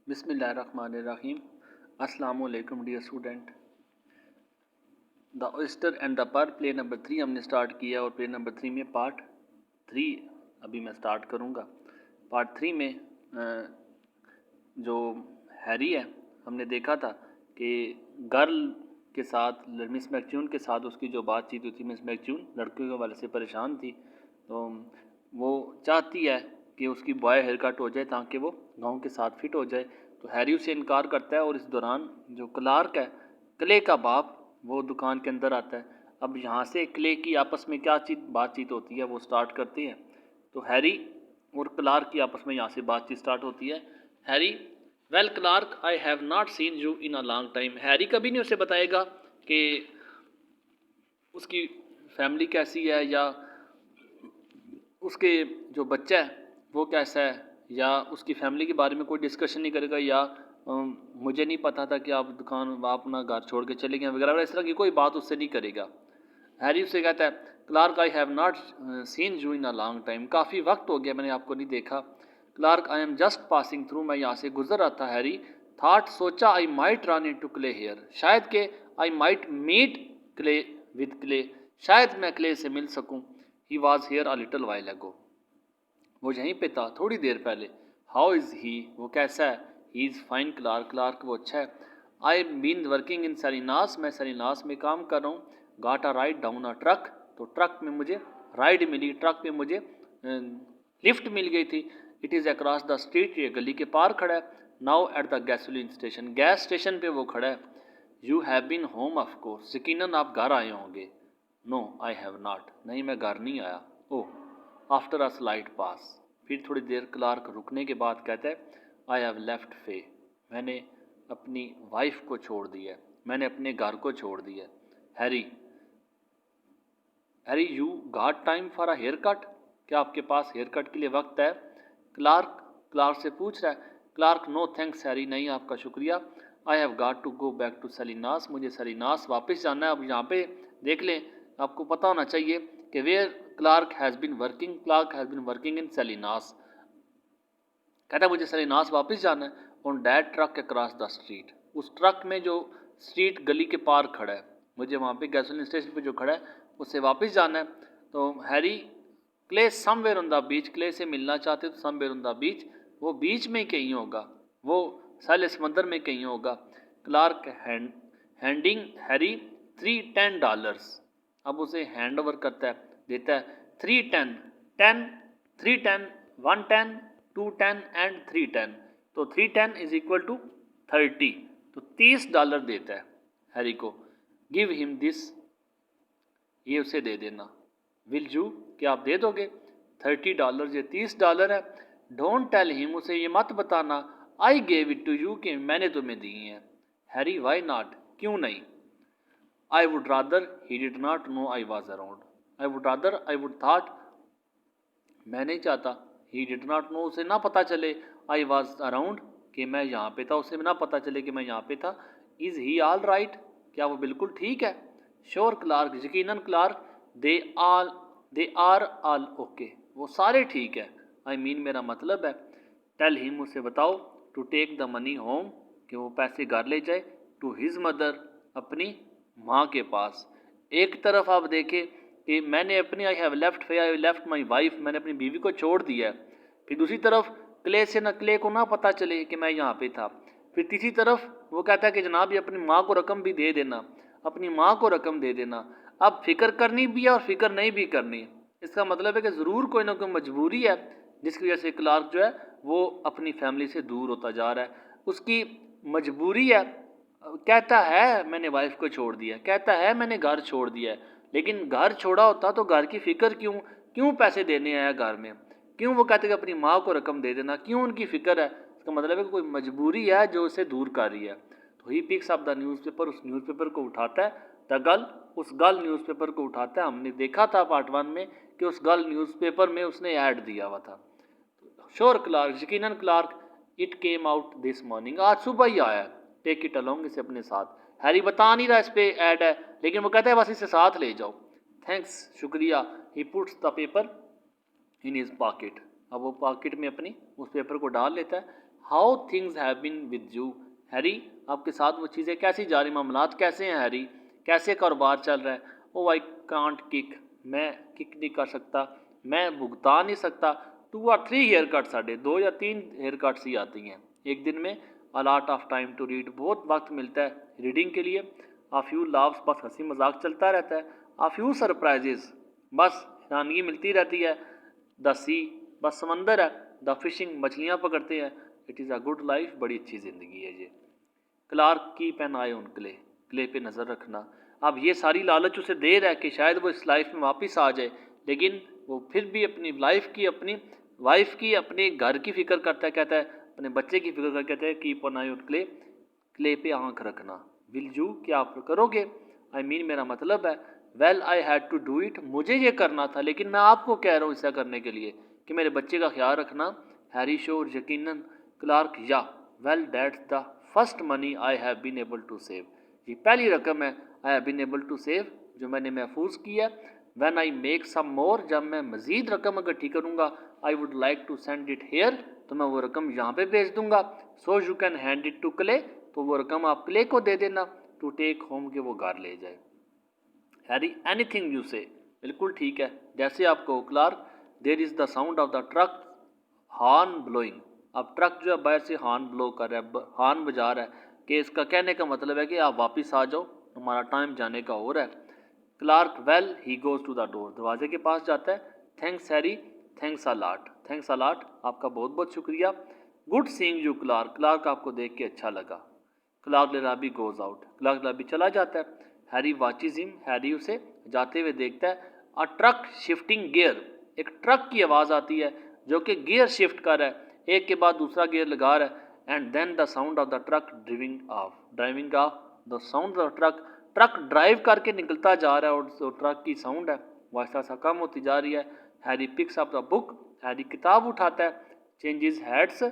बिस्मिल्लाहिर्रहमानिर्रहीम। अस्सलामुअलैकुम dear student. The oyster and the pearl play number 3 हमने स्टार्ट किया और प्ले नंबर 3 में पार्ट 3 अभी मैं स्टार्ट करूँगा। पार्ट 3 में जो हैरी है हमने देखा था कि गर्ल के साथ मिस मैक्च्यून के साथ उसकी जो बातचीत हुई थी, मिस मैक्च्यून लड़कियों के वाले से परेशान थी, तो वो चाहती है कि उसकी बॉय हेयर कट हो जाए ताकि वो गाँव के साथ फिट हो जाए। तो हैरी उसे इनकार करता है और इस दौरान जो क्लार्क है, क्ले का बाप, वो दुकान के अंदर आता है। अब यहाँ से क्ले की आपस में क्या बातचीत होती है वो स्टार्ट करते हैं। तो हैरी और क्लार्क की आपस में यहाँ से बातचीत स्टार्ट होती है। Harry, well Clark, I have not seen you in a long time. Harry कभी नहीं उसे बताएगा कि उसकी फैमिली कैसी है या उसके जो बच्चा है वो कैसा है, या उसकी फैमिली के बारे में कोई डिस्कशन नहीं करेगा, या मुझे नहीं पता था कि आप अपना घर छोड़ के चले गए वगैरह, इस तरह की कोई बात उससे नहीं करेगा। हैरी उससे कहता है, Clark, I have not seen you in a long time. काफ़ी वक्त हो गया मैंने आपको नहीं देखा। Clark, I am just passing through. मैं यहाँ से गुजर रहा था। हैरी, थाट, सोचा, I might run into Clay here. शायद के I might meet Clay with Clay. शायद मैं क्ले से मिल सकूँ। He was here a little while ago. वो यहीं पे था थोड़ी देर पहले। हाउ इज़ ही, वो कैसा है? He is fine Clark. Clark, वो अच्छा है। I been working in Salinas. मैं सरीनास में काम कर रहा हूँ। Got a ride down a truck. तो ट्रक में मुझे राइड मिली, ट्रक में मुझे लिफ्ट मिल गई थी। It is across the street, ये गली के पार खड़ा है। Now at the gasoline station, gas station पे वो खड़ा है। You have been home of course, यकीनन आप घर आए होंगे। नो आई हैव नॉट, नहीं मैं घर नहीं आया। ओह। आफ्टर अ स्लाइट पास, फिर थोड़ी देर क्लार्क रुकने के बाद कहता है, आई हैव लेफ्ट फे। मैंने अपनी वाइफ को छोड़ दिया है, मैंने अपने घर को छोड़ दिया है। Harry, Harry, you got time for a haircut. क्या आपके पास हेयर कट के लिए वक्त है? क्लार्क क्लार्क से पूछ रहा है। क्लार्क, नो थैंक्स हैरी, नहीं आपका शुक्रिया। I have got to go back to Salinas, मुझे सलीनास वापस जाना है। अब यहाँ पे देख लें, आपको पता होना चाहिए कि where Clark has been working, Clark has been working in Salinas. कहता है मुझे सलीनास वापस जाना है। On that truck across the street, उस ट्रक में जो स्ट्रीट गली के पार खड़ा है, मुझे वहाँ पे गैसोलीन स्टेशन पे जो खड़ा है उससे वापस जाना है। तो Harry, clay somewhere on the beach, clay से मिलना चाहते तो समवेयर ऑन द बीच, वो बीच में कहीं होगा, वो साले समंदर में कहीं होगा। Clark handing Harry $310। अब उसे हैंड ओवर करता है, देता है 310, 10, 310, 110, 210 एंड 310। तो 310 इज इक्वल टू 30, तो $30 देता है हैरी को। गिव हिम दिस, ये उसे दे देना। विल यू, क्या आप दे दोगे? $30, ये $30 है। डोंट टेल हिम, उसे ये मत बताना, I gave it to you, कि मैंने तुम्हें दी है। हैरी, वाई नॉट, क्यों नहीं? I would rather he did not know I was around. I would rather, I would thought, मैं नहीं चाहता, ही डिड नॉट नो, उसे ना पता चले, आई वॉज अराउंड, कि मैं यहाँ पे था, उसे ना पता चले कि मैं यहाँ पे था। इज़ ही ऑल राइट, क्या वो बिल्कुल ठीक है? श्योर क्लार्क, यकीनन Clark. They are all okay, वो सारे ठीक है। आई मीन, मेरा मतलब है। टेल हिम, उसे बताओ, to take the money home, कि वो पैसे घर ले जाए। टू हिज मदर, अपनी माँ के पास। एक तरफ आप देखें कि मैंने अपनी, I have left, I left my wife, मैंने अपनी बीवी को छोड़ दिया है। फिर दूसरी तरफ क्ले को ना पता चले कि मैं यहाँ पे था। फिर तीसरी तरफ वो कहता है कि जनाब ये अपनी माँ को रकम भी दे देना, अपनी माँ को रकम दे देना। अब फिक्र करनी भी है और फिक्र नहीं भी करनी। इसका मतलब है कि ज़रूर कोई ना कोई मजबूरी है जिसकी वजह से क्लार्क जो है वो अपनी फैमिली से दूर होता जा रहा है। उसकी मजबूरी है। कहता है मैंने वाइफ को छोड़ दिया, कहता है मैंने घर छोड़ दिया है, लेकिन घर छोड़ा होता तो घर की फिक्र क्यों, क्यों पैसे देने आया घर में, क्यों वो कहते कि अपनी माँ को रकम दे देना, क्यों उनकी फिक्र है? इसका मतलब है कि कोई मजबूरी है जो उसे दूर कर रही है। तो he picks up the newspaper, उस न्यूज़पेपर को उठाता है। द गर्ल, उस गर्ल न्यूज़पेपर को उठाता है। हमने देखा था पार्ट 1 में कि उस गर्ल न्यूज़पेपर में उसने ऐड दिया हुआ था। श्योर क्लार्क, यकीनन Clark. It came out this morning, आज सुबह ही आया। टेक इट अलोंग, इसे अपने साथ। हैरी बता नहीं रहा इस पे ऐड है, लेकिन वो कहता है बस इसे साथ ले जाओ। थैंक्स, शुक्रिया। He puts the paper in his pocket, अब वो पॉकेट में अपनी उस पेपर को डाल लेता है। How things have been with you Harry, आपके साथ वो चीज़ें कैसी जा रही, मामलात कैसे हैं हैरी, कैसे कारोबार चल रहा है। ओ आई कांट किक, मैं किक नहीं कर सकता, मैं भुगता नहीं सकता। 2 और 3 हेयर कट्स आ डे, 2 या 3 हेयर कट्स ही आती हैं एक दिन में। A lot of time to read, बहुत वक्त मिलता है रीडिंग के लिए। आ फ्यू लाफ्स, बस हंसी मजाक चलता रहता है। आ फ्यू सरप्राइजेज, बस हैरानगी मिलती रहती है। द सी, बस समंदर है। द फिशिंग, मछलियाँ पकड़ते हैं। It is a good life, बड़ी अच्छी ज़िंदगी है ये। क्लार्क की पेन आए उन क्ले, क्ले पे नज़र रखना। अब ये सारी लालच उसे दे रहा है कि शायद वो इस लाइफ में वापस आ जाए, लेकिन वो फिर भी अपनी लाइफ की, अपनी वाइफ की, अपने घर की फिक्र करता है। कहता है अपने बच्चे की फिक्र करके, कहता है keep on I on clay, clay पे आंख रखना। विल यू, क्या आप करोगे। आई मीन, मेरा मतलब है। Well I had to do it, मुझे ये करना था, लेकिन मैं आपको कह रहा हूँ ऐसा करने के लिए कि मेरे बच्चे का ख्याल रखना। हैरी श्योर, यकीनन। Clark, yeah well that's the first money I have been able to save, ये पहली रकम है I have been able to save जो मैंने महफूज की है। व्हेन आई मेक सम मोर, जब मैं मज़ीद रकम इकट्ठी करूँगा, I would like to send it here, तो मैं वो रकम यहाँ पे भेज दूँगा। So you can hand it to Clay, तो वो रकम आप क्ले को दे देना। टू टेक होम, के वो घर ले जाए। हैरी, एनीथिंग यू से, बिल्कुल ठीक है, जैसे आप कहो। Clark, there is the sound of the truck horn blowing, अब ट्रक जो है बाहर से हॉर्न ब्लो कर रहा है, हॉर्न बजा रहा है, कि इसका कहने का मतलब है कि आप वापस आ जाओ, हमारा टाइम जाने का हो रहा है। Clark, well he goes to the door, दरवाजे के पास जाता है। Thanks Harry, thanks a lot, thanks a lot, आपका बहुत बहुत शुक्रिया। Good seeing you Clark, Clark आपको देख के अच्छा लगा। Clark Larrabee goes out, Clark Larrabee चला जाता है। हैरी वाचिज हिम, हैरी उसे जाते हुए देखता है। अ ट्रक शिफ्टिंग गियर, एक ट्रक की आवाज़ आती है जो कि गियर शिफ्ट कर रहा है, एक के बाद दूसरा गियर लगा रहा है। And then the sound of the truck driving off the sound of truck, truck drive करके निकलता जा रहा है, और जो ट्रक की साउंड है वो ऐसा सा कम होती जा रही है। Harry picks up the book, Harry किताब उठाता है। चेंजेस हैट्स,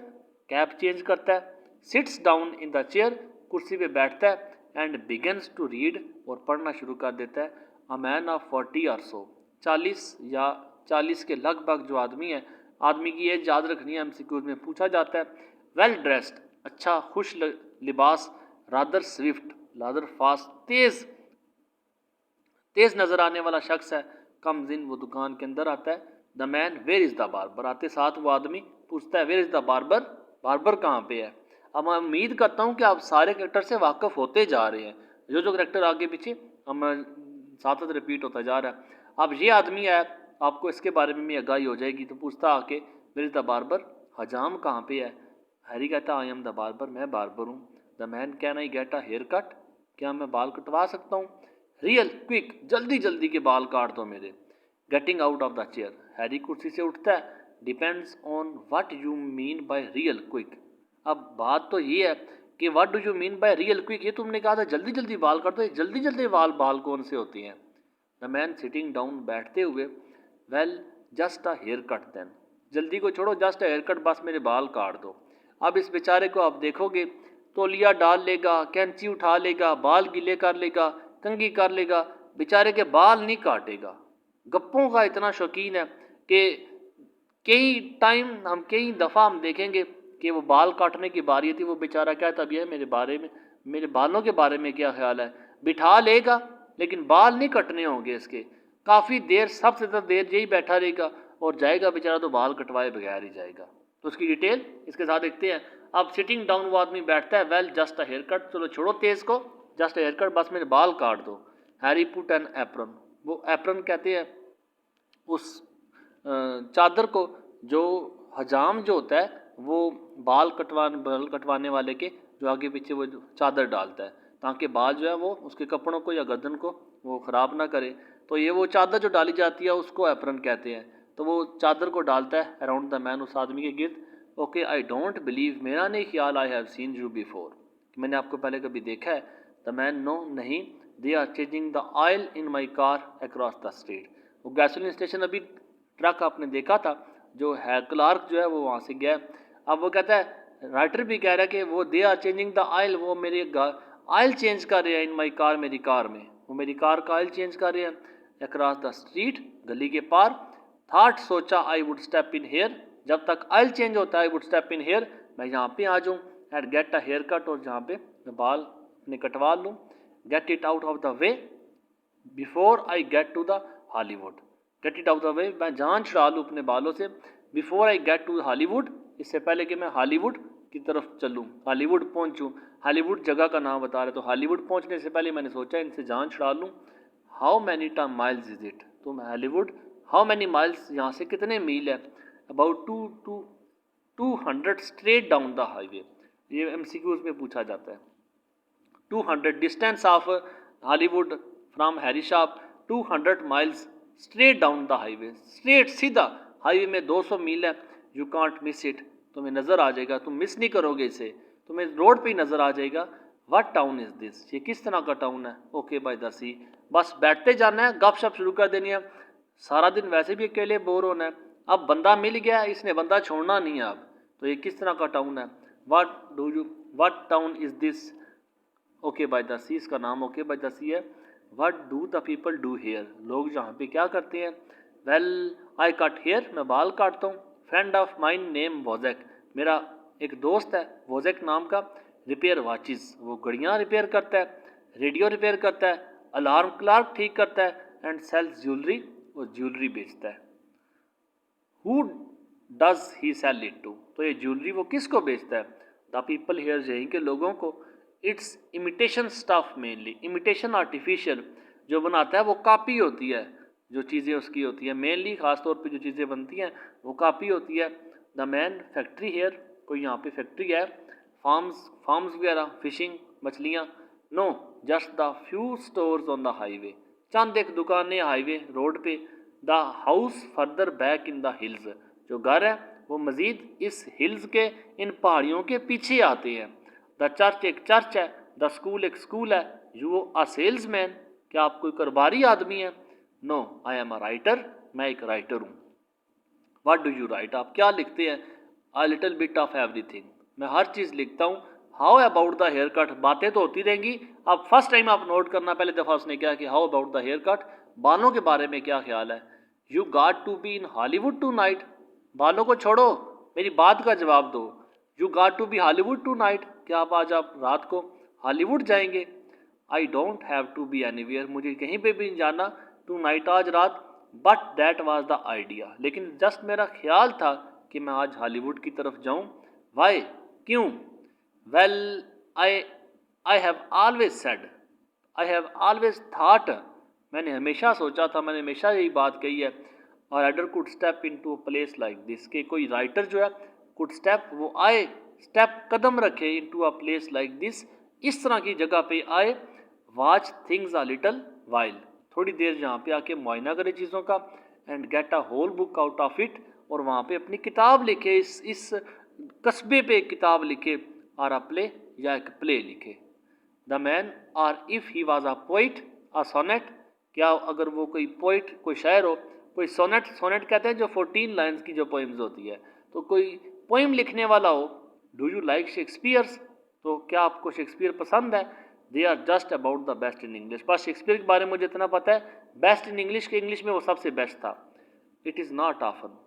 कैप चेंज करता है। Seats down in the chair, कुर्सी पे बैठता है। एंड बिगन्स टू रीड, और पढ़ना शुरू कर देता है। अ मैन ऑफ 40 और सो, 40 या 40 के लगभग जो आदमी है, आदमी की एज याद रखनी है, एमसीक्यूज में पूछा जाता है। वेल ड्रेस्ड, अच्छा खुश लिबास। रादर स्विफ्ट, रादर फास्ट, तेज तेज नजर आने वाला शख्स है। कम्स इन, वो दुकान के अंदर आता है। The man, where is the barber, आते साथ वो आदमी पूछता है where is the barber, barber कहाँ पे है। अब मैं उम्मीद करता हूँ कि आप सारे करेक्टर से वाकिफ होते जा रहे हैं, जो जो करेक्टर आगे पीछे हम साथ साथ रिपीट होता जा रहा है। अब ये आदमी है, आपको इसके बारे में भी आगाही हो जाएगी, तो पूछता आके वेयर इज द बार्बर, हजाम कहाँ पे है। हैरी कहता आई एम द बार्बर, मैं बार्बर हूँ। The man, can I get a haircut, क्या मैं बाल कटवा सकता हूँ। रियल क्विक, जल्दी जल्दी के बाल काट दो मेरे। Getting out of the chair, Harry कुर्सी से उठता है। Depends on what you mean by real quick, अब बात तो ये है कि what do you mean by real quick, ये तुमने कहा था जल्दी जल्दी बाल काट दो, जल्दी जल्दी बाल कौन से होती हैं। द मैन सिटिंग डाउन, बैठते हुए। Well just a haircut then, जल्दी को छोड़ो, जस्ट अ हेयर कट, बस मेरे बाल काट दो। अब इस बेचारे को आप देखोगे, तौलिया डाल लेगा, कैंची उठा लेगा, बाल गीले कर लेगा, कंघी कर लेगा, बेचारे के बाल नहीं काटेगा। गप्पों का इतना शौकीन है कि कई दफ़ा हम देखेंगे कि वो बाल काटने की बारी थी, वो बेचारा कहता भी है मेरे बारे में, मेरे बालों के बारे में क्या ख्याल है। बिठा लेगा लेकिन बाल नहीं कटने होंगे इसके, काफ़ी देर, सबसे ज़्यादा देर यही बैठा रहेगा, और जाएगा बेचारा तो बाल कटवाए बगैर ही जाएगा। तो उसकी डिटेल इसके साथ देखते हैं। अब सिटिंग डाउन वो आदमी बैठता है। Well just a haircut, चलो छोड़ो तेज को, जस्ट अ हेयर कट, बस मेरे बाल काट दो। हैरी पुट एन एप्रन, वो एप्रन कहते हैं उस चादर को जो हजाम जो होता है वो बाल कटवाने वाले के जो आगे पीछे वो चादर डालता है, ताकि बाल जो है वो उसके कपड़ों को या गर्दन को वो ख़राब ना करे। तो ये वो चादर जो डाली जाती है उसको एप्रन कहते हैं। तो वो चादर को डालता है अराउंड द मैन, उस आदमी के गिर्द। ओके, आई डोंट बिलीव, मेरा नहीं ख्याल, I have seen you before, मैंने आपको पहले कभी देखा है। द मैन, नो नहीं। They are changing the oil in my car across the street, वो गैसोलीन स्टेशन अभी ट्रक आपने देखा था जो है, क्लार्क जो है वो वहाँ से गया। अब वो कहता है, राइटर भी कह रहा है कि वो they are changing the oil, वो मेरे ऑयल चेंज कर रहे हैं इन माई कार, मेरी कार में, वो मेरी कार का ऑयल चेंज कर रहे हैं। अक्रॉस द स्ट्रीट, गली के पार। थाट, सोचा, I would step in here, जब तक ऑयल चेंज होता है I would step in here, मैं यहाँ पे आ जाऊँ, and get a haircut, और जहाँ पे मैं बाल अपने कटवा लूँ, get it out of the way before I get to the Hollywood, get it out the way, मैं जान छुड़ा लूँ अपने बालों से, before I get to Hollywood, इससे पहले कि मैं हॉलीवुड की तरफ चलूँ, हॉलीवुड पहुँचूँ। हॉलीवुड जगह का नाम बता रहे, तो हॉलीवुड पहुँचने से पहले मैंने सोचा इनसे जान छुड़ा लूँ। How many miles is it, तो मैं हॉलीवुड, हाउ मैनी माइल्स, यहाँ से कितने मील है, about 200 straight down the highway, ये MCQs में पूछा जाता है। 200 distance of Hollywood from Harry's shop 200 miles straight down the highway, straight सीधा हाईवे में 200 मील है। यू कांट मिस इट, तुम्हें नज़र आ जाएगा, तुम मिस नहीं करोगे इसे, तुम्हें रोड पे ही नज़र आ जाएगा। व्हाट टाउन इज़ दिस, ये किस तरह का टाउन है। ओके बाय द सी, बस बैठते जाना है, गपशप शुरू कर देनी है, सारा दिन वैसे भी अकेले बोर होना है, अब बंदा मिल गया है, इसने बंदा छोड़ना नहीं है अब, तो ये किस तरह का टाउन है। What town is this, okay by the sea, इसका नाम ओके बाय द सी है। What do the people do here, लोग जहाँ पे क्या करते हैं। वेल आई कट हेयर, मैं बाल काटता हूँ। फ्रेंड ऑफ माइन नेम वोजेक, मेरा एक दोस्त है वोजेक नाम का, रिपेयर वॉचेस, वो घड़ियाँ रिपेयर करता है, रेडियो रिपेयर करता है, अलार्म क्लॉक ठीक करता है, एंड सेल्स ज्वेलरी, वो ज्वेलरी बेचता है। Who does he sell it to, तो ये ज्वेलरी वो किसको बेचता है। द पीपल हेयर, यहीं के लोगों को। It's imitation stuff mainly, imitation artificial, जो बनाता है वो कॉपी होती है, जो चीज़ें उसकी होती है मेनली, ख़ासतौर पे जो चीज़ें बनती हैं वो कॉपी होती है। द मैन फैक्ट्री हेयर, कोई यहाँ पे फैक्ट्री है, फार्म्स वगैरह, फिशिंग, मछलियाँ। No just the few stores on the highway, चंद एक दुकानें हाईवे रोड पे। The house further back in the hills, जो घर है वो मज़ीद इस हिल्स के, इन पहाड़ियों के पीछे आते हैं। द चर्च एक चर्च है, द स्कूल एक स्कूल है। यू अ सेल्स मैन, क्या आप कोई कारोबारी आदमी है। No I am a writer, मैं एक राइटर हूँ। व्हाट डू यू राइट, आप क्या लिखते हैं। A little bit of everything, मैं हर चीज़ लिखता हूँ। How about the haircut, बातें तो होती रहेंगी, अब फर्स्ट टाइम आप नोट करना, पहले दफ़ा उसने क्या कि how about the haircut, बालों के बारे में क्या ख्याल है। You got to be in Hollywood tonight, बालों को छोड़ो, मेरी बात का जवाब दो। You got to be Hollywood tonight, क्या आप रात को हॉलीवुड जाएंगे। I don't have to be anywhere, मुझे कहीं पे भी नहीं जाना टू नाइट, आज रात। But that was the idea, लेकिन जस्ट मेरा ख्याल था कि मैं आज हॉलीवुड की तरफ जाऊं। वाई, क्यों। Well I I have always said, I have always thought, मैंने हमेशा सोचा था, मैंने हमेशा यही बात कही है। और writer could step in to a place like this, के कोई राइटर जो है कुड स्टेप, वो आए, स्टेप कदम रखे, इन to a place like this, इस तरह की जगह पे आए। Watch things a little while, थोड़ी देर यहाँ पे आके मुआयना करे चीज़ों का। And get a whole book out of it, और वहाँ पे अपनी किताब लिखे, इस कस्बे पे एक किताब लिखे, और अ प्ले, या एक प्ले लिखे। द मैन, और if he was a poet, a sonnet, क्या अगर वो कोई पोइट, कोई शायर हो, कोई सोनेट, सोनेट कहते हैं जो 14 लाइन्स की जो पोइम्स होती है, तो कोई पोइम लिखने वाला हो। डू यू लाइक शेक्सपियर्स, तो क्या आपको शेक्सपियर पसंद है। They are just about the best in English, बस शेक्सपियर के बारे में मुझे इतना पता है, बेस्ट इन इंग्लिश के इंग्लिश में वो सबसे बेस्ट था। It is not often,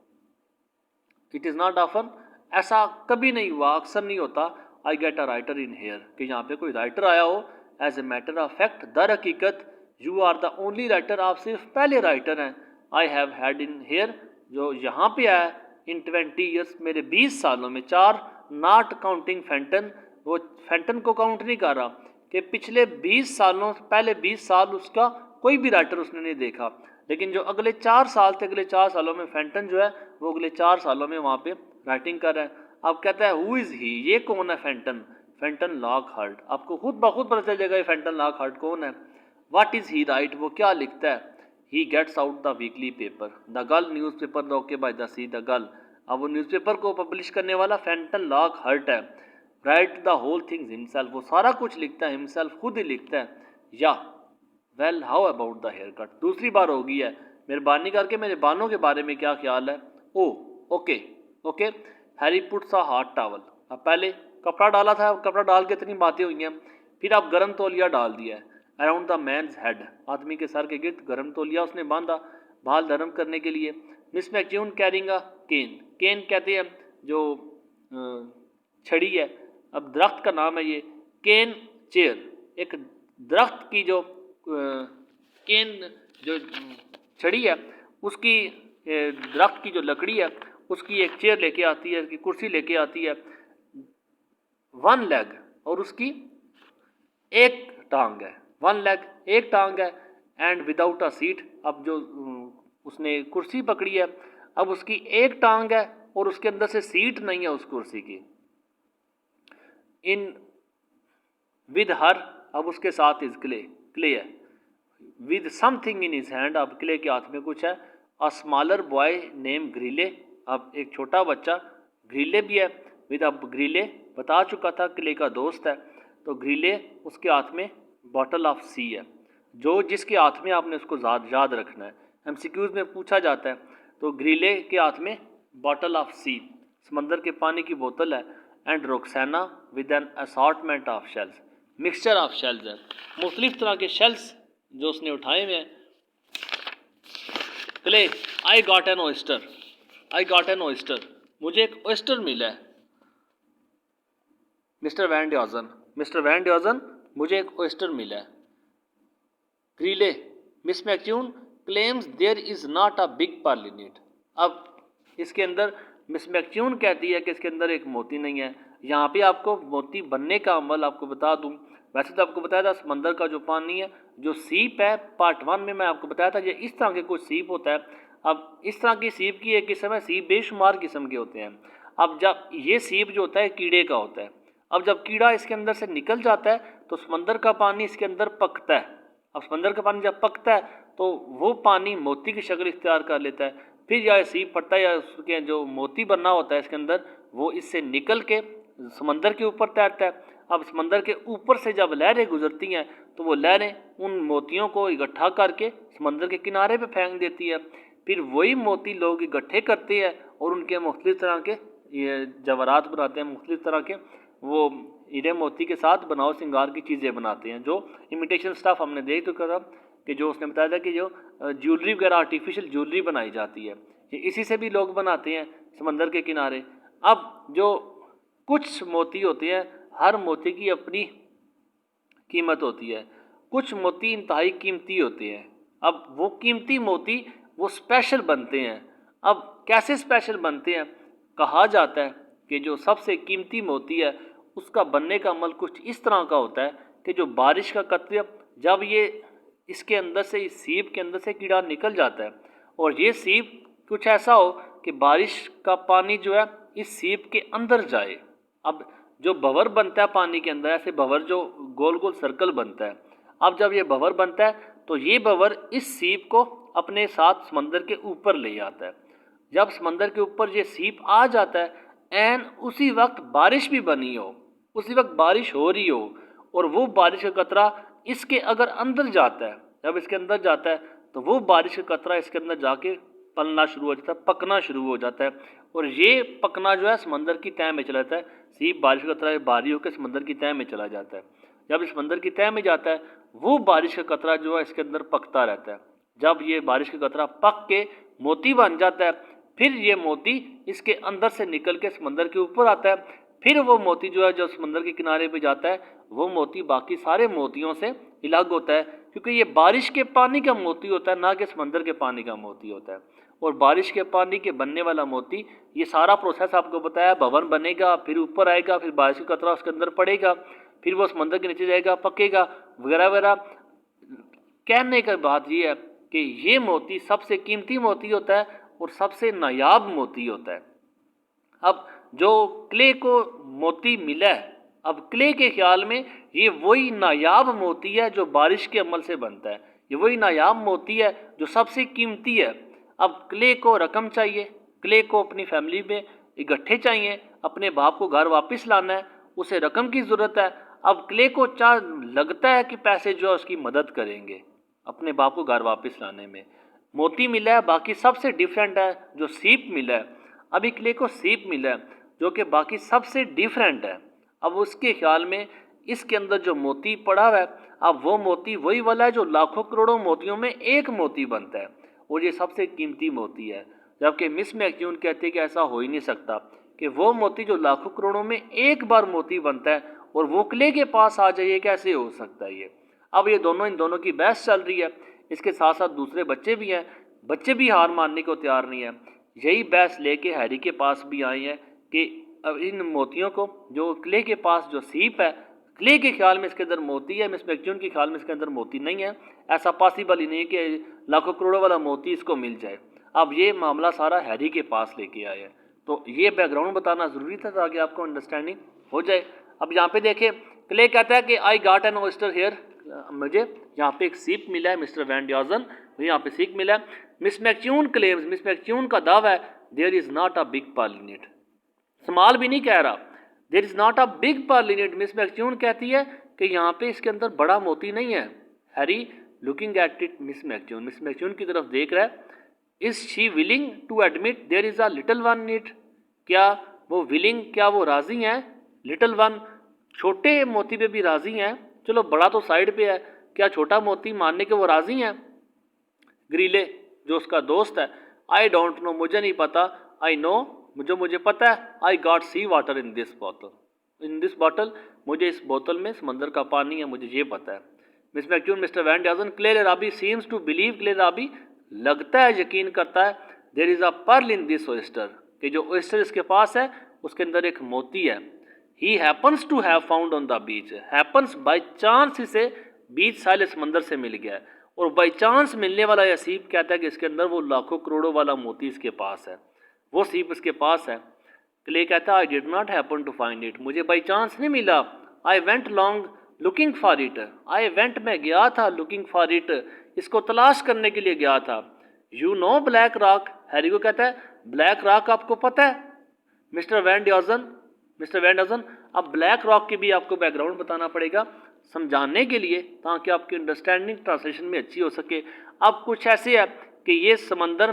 it is not often, ऐसा कभी नहीं हुआ, अक्सर नहीं होता। I get a writer in here, कि यहाँ पे कोई राइटर आया हो। As a matter of fact, दर हकीकत, you are the only writer, आप सिर्फ पहले राइटर हैं। I have had in here, जो यहाँ पे आया इन 20 ईयर्स, मेरे 20 सालों में, 4 नॉट काउंटिंग फैंटन, वो फैंटन को काउंट नहीं कर रहा, कि पिछले 20 सालों, पहले 20 साल उसका कोई भी राइटर उसने नहीं देखा। लेकिन जो अगले 4 साल थे, अगले 4 सालों में फैंटन जो है वो अगले 4 सालों में वहाँ पे राइटिंग कर रहा है। अब कहता है हु इज़ ही, ये कौन है फैंटन, फैंटन लॉकहार्ट, आपको खुद ब खुद पता चल जाएगा ये फैंटन लॉकहार्ट कौन है। व्हाट इज़ ही राइट, वो क्या लिखता है। He gets out the weekly paper, the girl newspaper, okay by the sea, the girl, अब वो न्यूज़पेपर को पब्लिश करने वाला फैंटन लॉकहार्ट है। Write the whole things himself, वो सारा कुछ लिखता है हिमसेल्फ, खुद ही लिखता है। या well how about the haircut, दूसरी बार हो गई है, मेहरबानी करके मेरे बालों के बारे में क्या ख्याल है। Oh okay okay, Harry puts a hot towel, अब पहले कपड़ा डाला था, कपड़ा डाल के इतनी बातें हुई हैं, फिर आप गर्म तौलिया डाल दिया है। अराउंड द मैन्स हेड, आदमी के सर के गिर्द गर्म तौलिया उसने बांधा बाल नरम करने के लिए। मिस मैक्यून कैरिंग अ केन, केन कहते हैं जो छड़ी है। अब दरख्त का नाम है ये केन चेयर। एक दरख्त की जो केन जो छड़ी है उसकी दरख्त की जो लकड़ी है उसकी एक चेयर लेके आती है, उसकी कुर्सी लेके आती है, वन लेग, और उसकी एक टांग है, वन लेग एक टांग है, एंड विदाउट अ सीट। अब जो उसने कुर्सी पकड़ी है अब उसकी एक टांग है और उसके अंदर से सीट नहीं है उस कुर्सी की। इन विद हर, अब उसके साथ इज क्ले, क्ले है, with something in his hand, अब क्ले के हाथ में कुछ है। A smaller boy name grille, अब एक छोटा बच्चा ग्रीले भी है। विद, अब ग्रीले बता चुका था क्ले का दोस्त है, तो ग्रीले उसके हाथ में बॉटल ऑफ सी है। जो जिसके हाथ में आपने उसको याद रखना है, एमसीक्यूज में पूछा जाता है। तो ग्रीले के हाथ में बॉटल ऑफ सी, समंदर के पानी की बोतल है। And Roxana with an assortment of shells, mixture of shells है, मुख्तलिफ तरह के शेल्स जो उसने उठाए हुए हैं। Clay, I got an oyster, I got an oyster, मुझे एक ऑयस्टर मिला है। Mr Van Dusen, Mr Van Dusen मुझे एक ऑयस्टर मिला है। Greeley, Miss McKeon claims there is not a big pearl in it, अब इसके अंदर मिस मैक्यून कहती है कि इसके अंदर एक मोती नहीं है। यहाँ पे आपको मोती बनने का अमल आपको बता दूँ। वैसे तो आपको बताया था समंदर का जो पानी है, जो सीप है, पार्ट 1 में मैं आपको बताया था ये इस तरह के कुछ सीप होता है। अब इस तरह की सीप की एक किस्म है, सीप बेशुमार किस्म के होते हैं। अब जब ये सीप जो होता है कीड़े का होता है, अब जब कीड़ा इसके अंदर से निकल जाता है तो समंदर का पानी इसके अंदर पकता है। अब समंदर का पानी जब पकता है तो वो पानी मोती की शक्ल इख्तियार कर लेता है। फिर या सीप पड़ता है या उसके जो मोती बनना होता है इसके अंदर, वो इससे निकल के समंदर के ऊपर तैरता है। अब समंदर के ऊपर से जब लहरें गुजरती हैं तो वो लहरें उन मोतियों को इकट्ठा करके समंदर के किनारे पे फेंक देती है। फिर वही मोती लोग इकट्ठे करते हैं और उनके मुख्तलिफ तरह के ये जवाहरात बनाते हैं, मुख्तलिफ तरह के वो हीरे मोती के साथ बनाओ सिंगार की चीज़ें बनाते हैं। जो इमिटेशन स्टफ हमने देख चुका था कि जो उसने बताया था कि जो ज्वेलरी वगैरह आर्टिफिशियल ज्वेलरी बनाई जाती है ये इसी से भी लोग बनाते हैं समंदर के किनारे। अब जो कुछ मोती होते हैं, हर मोती की अपनी कीमत होती है, कुछ मोती इंतहाई कीमती होते हैं। अब वो कीमती मोती वो स्पेशल बनते हैं। अब कैसे स्पेशल बनते हैं, कहा जाता है कि जो सबसे कीमती मोती है उसका बनने का अमल कुछ इस तरह का होता है कि जो बारिश का कतरा, जब ये इसके अंदर से, इस सीप के अंदर से कीड़ा निकल जाता है और ये सीप कुछ ऐसा हो कि बारिश का पानी जो है इस सीप के अंदर जाए। अब जो भंवर बनता है पानी के अंदर, ऐसे भंवर जो गोल गोल सर्कल बनता है, अब जब ये भंवर बनता है तो ये भंवर इस सीप को अपने साथ समंदर के ऊपर ले आता है। जब समंदर के ऊपर ये सीप आ जाता है एन उसी वक्त बारिश भी बनी हो, उसी वक्त बारिश हो रही हो, और वो बारिश का कतरा इसके अगर अंदर जाता है, जब इसके अंदर जाता है तो वो बारिश का कतरा इसके अंदर जाके पलना शुरू हो जाता है, पकना शुरू हो जाता है, और ये पकना जो है समंदर की तह में चला जाता है। सीप बारिश का कतरा बारी होकर समंदर की तह में चला जाता है। जब इस समंदर की तह में जाता है वो बारिश का कतरा जो है इसके अंदर पकता रहता है। जब ये बारिश का कतरा पक के मोती बन जाता है, फिर ये मोती इसके अंदर से निकल के समंदर के ऊपर आता है। फिर वो मोती जो है जो समंदर के किनारे पे जाता है, वो मोती बाकी सारे मोतियों से अलग होता है, क्योंकि ये बारिश के पानी का मोती होता है, ना कि समंदर के पानी का मोती होता है। और बारिश के पानी के बनने वाला मोती, ये सारा प्रोसेस आपको बताया, भवन बनेगा, फिर ऊपर आएगा, फिर बारिश का कतरा उसके अंदर पड़ेगा, फिर वो समंदर के नीचे जाएगा, पकेगा, वगैरह वगैरह। कहने का बात ये है कि ये मोती सबसे कीमती मोती होता है और सबसे नायाब मोती होता है। अब जो क्ले को मोती मिला है, अब क्ले के ख्याल में ये वही नायाब मोती है जो बारिश के अमल से बनता है, ये वही नायाब मोती है जो सबसे कीमती है। अब क्ले को रकम चाहिए, क्ले को अपनी फैमिली में इकट्ठे चाहिए, अपने बाप को घर वापस लाना है, उसे रकम की ज़रूरत है। अब क्ले को लगता है कि पैसे जो है उसकी मदद करेंगे अपने बाप को घर वापस लाने में। मोती मिला है, बाकी सबसे डिफरेंट है जो सीप मिला है। अभी क्ले को सीप मिला है जो कि बाकी सबसे डिफरेंट है। अब उसके ख्याल में इसके अंदर जो मोती पड़ा हुआ है, अब वो मोती वही वाला है जो लाखों करोड़ों मोतियों में एक मोती बनता है, और ये सबसे कीमती मोती है। जबकि मिस मैक्यून कहती है कि ऐसा हो ही नहीं सकता, कि वो मोती जो लाखों करोड़ों में एक बार मोती बनता है और वो क्ले के पास आ जाए, कैसे हो सकता है ये। अब ये दोनों, इन दोनों की बहस चल रही है। इसके साथ साथ दूसरे बच्चे भी हैं, बच्चे भी हार मानने को तैयार नहीं है। यही बहस लेके हैरी के पास भी आए हैं कि अब इन मोतियों को, जो क्ले के पास जो सीप है, क्ले के ख्याल में इसके अंदर मोती है, मिस मैक्यून के ख्याल में इसके अंदर मोती नहीं है। ऐसा पॉसिबल ही नहीं है कि लाखों करोड़ों वाला मोती इसको मिल जाए। अब ये मामला सारा हैरी के पास लेके आए हैं। तो ये बैकग्राउंड बताना ज़रूरी था ताकि आपको अंडरस्टैंडिंग हो जाए। अब यहाँ पे देखें, क्ले कहता है कि I got an oyster here, मुझे यहाँ पे एक सीप मिला है, मिस्टर वैन ड्यूजन यहाँ पे सीप मिला है। Miss McKeon claims, Miss McKeon का दावा है, there is not a big pearl in it, small भी नहीं कह रहा, there is not a big pearl in it. Miss McKeon कहती है कि यहाँ पे इसके अंदर बड़ा मोती नहीं है। Harry looking at it, Miss McKeon की तरफ देख रहा है। Is she willing to admit there is a little one in it, क्या वो विलिंग, क्या वो राजी हैं, लिटिल वन छोटे मोती पे भी राजी हैं, चलो बड़ा तो साइड पे है, क्या छोटा मोती मानने के वो राजी हैं। ग्रीले जो उसका दोस्त है, आई डोंट नो, मुझे नहीं पता, आई नो, मुझे पता है, I got sea water in this bottle, मुझे इस बोतल में समंदर का पानी है, मुझे ये पता है। Miss McKeon, Mr Van Dusen, Clay Raby seems to believe, Clay Raby लगता है, यकीन करता है, there is a pearl in this oyster, कि जो ओयस्टर इसके पास है उसके अंदर एक मोती है। He happens to have found on the beach, happens by chance इसे बीच साले समंदर से मिल गया है, और बाई चांस मिलने वाला यह सीप कहता है कि इसके अंदर वो लाखों करोड़ों वाला मोती इसके पास है, वो सीप इसके पास है। क्ले कहता है I did not happen to find it, मुझे बाई चांस नहीं मिला, I went long looking for it, I went मैं गया था, लुकिंग फॉर इट इसको तलाश करने के लिए गया था। You know black rock, Harry को कहता है ब्लैक रॉक आपको पता है। मिस्टर वैन ड्यूजन, अब ब्लैक रॉक की भी आपको बैकग्राउंड बताना पड़ेगा समझाने के लिए, ताकि आपकी अंडरस्टैंडिंग ट्रांसलेशन में अच्छी हो सके। अब कुछ ऐसे है कि ये समंदर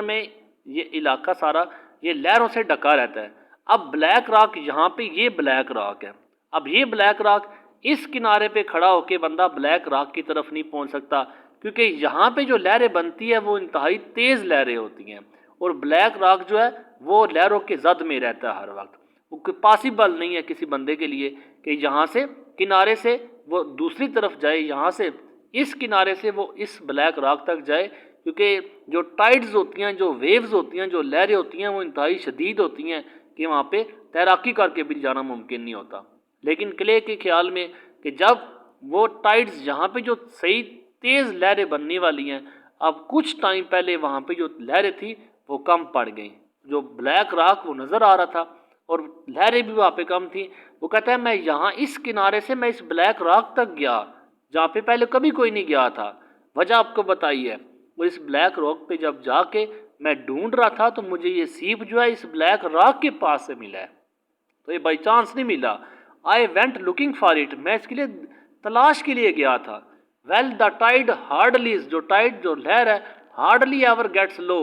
में ये इलाका सारा ये लहरों से ढका रहता है। अब ब्लैक रॉक, यहाँ पे ये ब्लैक रॉक है, अब ये ब्लैक रॉक इस किनारे पे खड़ा होके बंदा ब्लैक रॉक की तरफ नहीं पहुंच सकता, क्योंकि यहाँ पे जो लहरें बनती है वो इंतहाई तेज़ लहरें होती हैं, और ब्लैक रॉक जो है वो लहरों के जद में रहता है हर वक्त। वो पॉसिबल नहीं है किसी बंदे के लिए कि यहाँ से किनारे से वो दूसरी तरफ जाए, यहाँ से इस किनारे से वो इस ब्लैक रॉक तक जाए, क्योंकि जो टाइड्स होती हैं, जो वेव्स होती हैं, जो लहरें होती हैं, वो इंतहाई शदीद होती हैं कि वहाँ पे तैराकी करके भी जाना मुमकिन नहीं होता। लेकिन क्ले के ख्याल में कि जब वो टाइड्स यहाँ पे जो सही तेज़ लहरें बनने वाली हैं, अब कुछ टाइम पहले वहाँ पे जो लहरें थी वो कम पड़ गई, जो ब्लैक रॉक वो नज़र आ रहा था और लहरें भी वहाँ पे कम थी। वो कहता है मैं यहाँ इस किनारे से मैं इस ब्लैक रॉक तक गया जहाँ पे पहले कभी कोई नहीं गया था। वजह आपको बताई है, वो इस ब्लैक रॉक पे जब जाके मैं ढूंढ रहा था तो मुझे ये सीप जो है इस ब्लैक रॉक के पास से मिला है, तो ये बाई चांस नहीं मिला। I went looking for it, मैं इसके लिए तलाश के लिए गया था। वेल द टाइड हार्डली, जो लहर है हार्डली एवर गेट्स लो,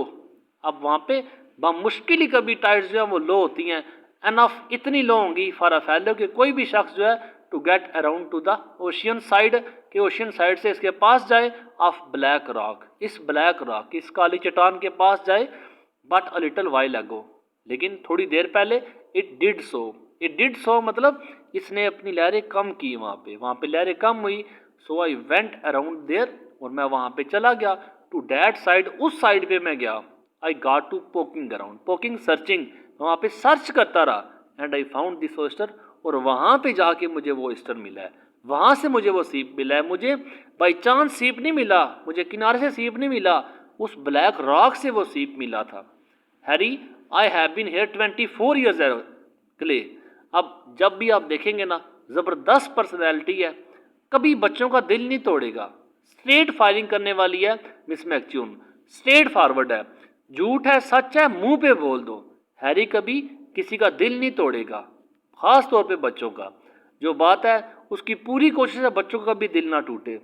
अब वहाँ पे मुश्किल ही कभी टाइड्स जो है वो लो होती हैं, एनफ इतनी लो होंगी फॉर अ फेलो कि कोई भी शख्स जो है to get around to the ocean side, के ओशियन साइड से इसके पास जाए, ऑफ ब्लैक रॉक, इस ब्लैक रॉक इस काली चट्टान के पास जाए। But a little while ago, लेकिन थोड़ी देर पहले, इट डिड सो मतलब इसने अपनी लहरें कम की, वहाँ पे लहरें कम हुई। So I went around there, और मैं वहाँ पे चला गया, टू डैट साइड, उस साइड पे मैं गया। I got to poking around, poking searching, वहाँ पे सर्च करता रहा, and I found this oyster, और वहाँ पे जाके मुझे वो ओयस्टर मिला है, वहाँ से मुझे वो सीप मिला है। मुझे बाई चांस सीप नहीं मिला, मुझे किनारे से सीप नहीं मिला, उस ब्लैक रॉक से वो सीप मिला था। Harry I have been here 24 years Clay, अब जब भी आप देखेंगे ना, ज़बरदस्त पर्सनैलिटी है, कभी बच्चों का दिल नहीं तोड़ेगा, स्ट्रेट फायरिंग करने वाली है मिस मैक्यून, स्ट्रेट फॉरवर्ड है, झूठ है सच है मुंह पे बोल दो। हैरी कभी किसी का दिल नहीं तोड़ेगा, ख़ास तौर पे बच्चों का, जो बात है उसकी पूरी कोशिश है बच्चों का भी दिल ना टूटे।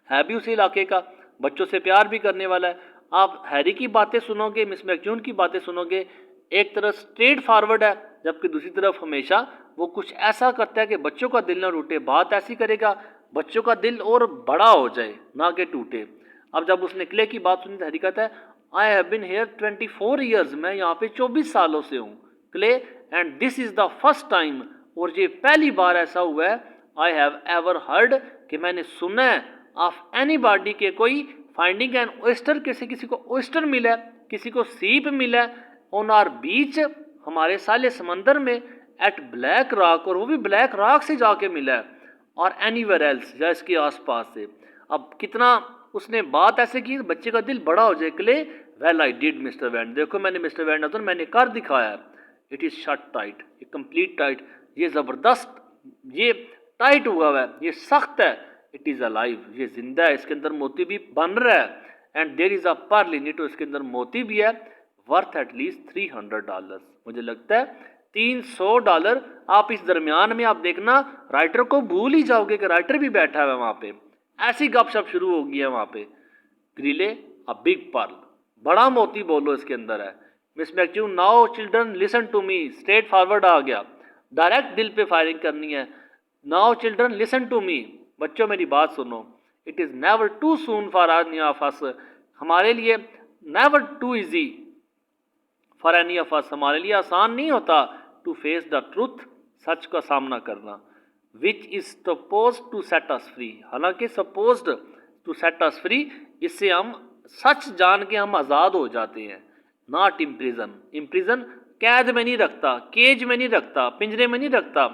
है भी उसी इलाके का, बच्चों से प्यार भी करने वाला है। आप हैरी की बातें सुनोगे, मिस मैक्यून की बातें सुनोगे, एक तरफ स्ट्रेट फॉरवर्ड है, जबकि दूसरी तरफ हमेशा वो कुछ ऐसा करता है कि बच्चों का दिल ना टूटे, बात ऐसी करेगा बच्चों का दिल और बड़ा हो जाए ना कि टूटे। अब जब उसने क्ले की बात सुनी तो हैरी कहता है I have been here 24 years, मैं यहाँ पे 24 सालों से हूँ। Clay and this is the first time, और ये पहली बार ऐसा हुआ है, आई हैव एवर हर्ड कि मैंने सुना है, ऑफ एनी बॉडी के कोई फाइंडिंग एन ओस्टर, किसी को ओस्टर मिला है, किसी को सीप मिला है, ऑन आर बीच हमारे साले समंदर में, एट ब्लैक रॉक और वो भी ब्लैक रॉक से जाके मिला है, और एनीवेयर एल्स या इसके आसपास से। अब कितना उसने बात ऐसे की बच्चे का दिल बड़ा हो जाए। Clay well I did mister Van, देखो मैंने मिस्टर वैन डजन मैंने कर दिखाया है, इट इज़ शट टाइट, ये कंप्लीट टाइट, ये ज़बरदस्त, ये टाइट हुआ है, ये सख्त है, इट इज़ अलाइव, ये जिंदा है, इसके अंदर मोती भी बन रहा है, and there is a pearl in it, इसके अंदर मोती भी है, वर्थ एटलीस्ट $300, मुझे लगता है $300। आप इस दरमियान में आप देखना राइटर को भूल ही जाओगे कि राइटर भी बैठा है वहाँ पे, ऐसी गपशप शुरू हो गई है वहाँ पे। ग्रीले अ बिग पर्ल, बड़ा मोती बोलो इसके अंदर है। Miss McKeon now children listen to me, straightforward आ गया, डायरेक्ट दिल पे फायरिंग करनी है। Now children listen to me, बच्चों मेरी बात सुनो, it is never too soon for any of us, हमारे लिए never too easy for any of us, हमारे लिए आसान नहीं होता, टू फेस द ट्रूथ, सच का सामना करना, which is suppose to set us free, हालांकि supposed to set us free, इससे हम सच जान के हम आज़ाद हो जाते हैं। नॉट इम्प्रिजन, इम्प्रिजन कैद में नहीं रखता, केज में नहीं रखता, पिंजरे में नहीं रखता,